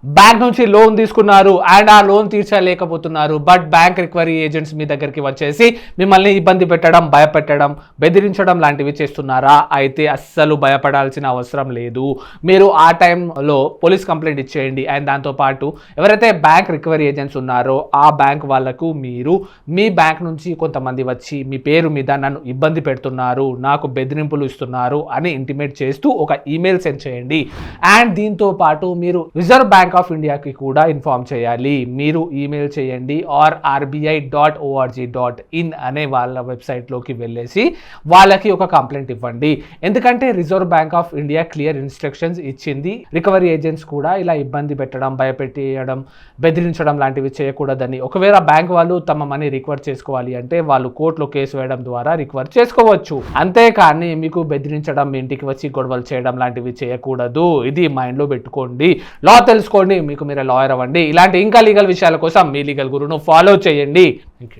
Bank నుంచి loan తీసుకున్నారు and ఆ లోన్ తీర్చలేకపోతున్నారు. బట్ బ్యాంక్ రికవరీ ఏజెంట్స్ మీ దగ్గరికి వచ్చేసి మిమ్మల్ని ఇబ్బంది పెట్టడం, భయపెట్టడం, బెదిరించడం లాంటివి చేస్తున్నారా? అయితే అస్సలు భయపడాల్సిన అవసరం లేదు. మీరు ఆ టైంలో పోలీస్ కంప్లైంట్ ఇచ్చేయండి. అండ్ దాంతోపాటు ఎవరైతే బ్యాంక్ రికవరీ ఏజెంట్స్ ఉన్నారో ఆ బ్యాంక్ వాళ్ళకు మీరు మీ బ్యాంక్ నుంచి కొంతమంది వచ్చి మీ పేరు మీద నన్ను ఇబ్బంది పెడుతున్నారు, నాకు బెదిరింపులు ఇస్తున్నారు అని ఇంటిమేట్ చేస్తూ ఒక ఈమెయిల్ సెండ్ చేయండి. అండ్ దీంతో పాటు మీరు రిజర్వ్ బ్యాంక్ ఆఫ్ ఇండియాకి కూడా ఇన్ఫార్మ్ చేయాలి. మీరు ఈమెయిల్ చేయండి RBI.org.in అనే వాళ్ళ వెబ్సైట్లోకి వెళ్ళేసి వాళ్ళకి ఒక కంప్లైంట్ ఇవ్వండి. ఎందుకంటే reserve bank of India clear instructions ఇచ్చింది, రికవరీ ఏజెంట్స్ కూడా ఇలా ఇబ్బంది పెట్టడం, భయపెట్టేయడం, బెదిరించడం లాంటివి చేయకూడదని. ఒకవేళ బ్యాంక్ వాళ్ళు తమ మనీ రికవర్ చేసుకోవాలి అంటే వాళ్ళు కోర్టులో కేసు వేయడం ద్వారా రికవర్ చేసుకోవచ్చు. అంతేకాని మీకు బెదిరించడం, మీ ఇంటికి వచ్చి గొడవలు చేయడం లాంటివి చేయకూడదు. ఇది మైండ్లో పెట్టుకోండి. లా తెలుసుకోండి, మీకు మీరే లాయర్ అవ్వండి. ఇలాంటి ఇంకా లీగల్ విషయాల కోసం మీ లీగల్ గురువును ఫాలో చేయండి.